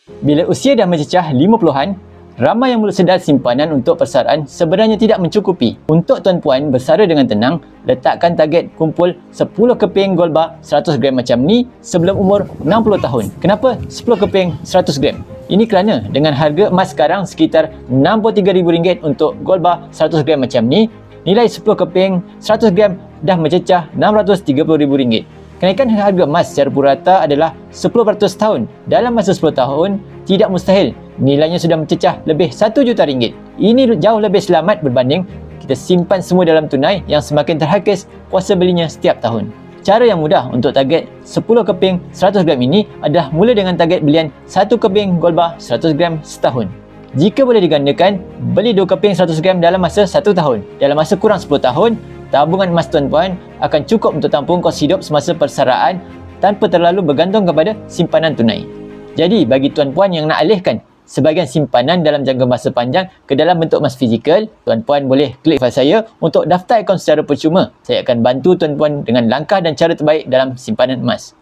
Bila usia dah mencecah 50-an, ramai yang mula sedar simpanan untuk persaraan sebenarnya tidak mencukupi. Untuk tuan-puan bersara dengan tenang, letakkan target kumpul 10 keping gold bar 100 gram macam ni sebelum umur 60 tahun. Kenapa 10 keping 100 gram? Ini kerana dengan harga emas sekarang sekitar RM63,000 untuk gold bar 100 gram macam ni, nilai 10 keping 100 gram dah mencecah RM630,000. Kenaikan harga emas secara purata adalah 10% tahun. Dalam masa 10 tahun, tidak mustahil nilainya sudah mencecah lebih RM1 juta. Ini jauh lebih selamat berbanding kita simpan semua dalam tunai yang semakin terhakis kuasa belinya setiap tahun. Cara yang mudah untuk target 10 keping 100 gram ini adalah mula dengan target belian 1 keping gold bar 100 gram setahun. Jika boleh digandakan, beli 2 keping 100 gram dalam masa 1 tahun. Dalam masa kurang 10 tahun, tabungan emas tuan-puan akan cukup untuk tampung kos hidup semasa persaraan tanpa terlalu bergantung kepada simpanan tunai. Jadi, bagi tuan-puan yang nak alihkan sebahagian simpanan dalam jangka masa panjang ke dalam bentuk emas fizikal, tuan-puan boleh klik file saya untuk daftar akaun secara percuma. Saya akan bantu tuan-puan dengan langkah dan cara terbaik dalam simpanan emas.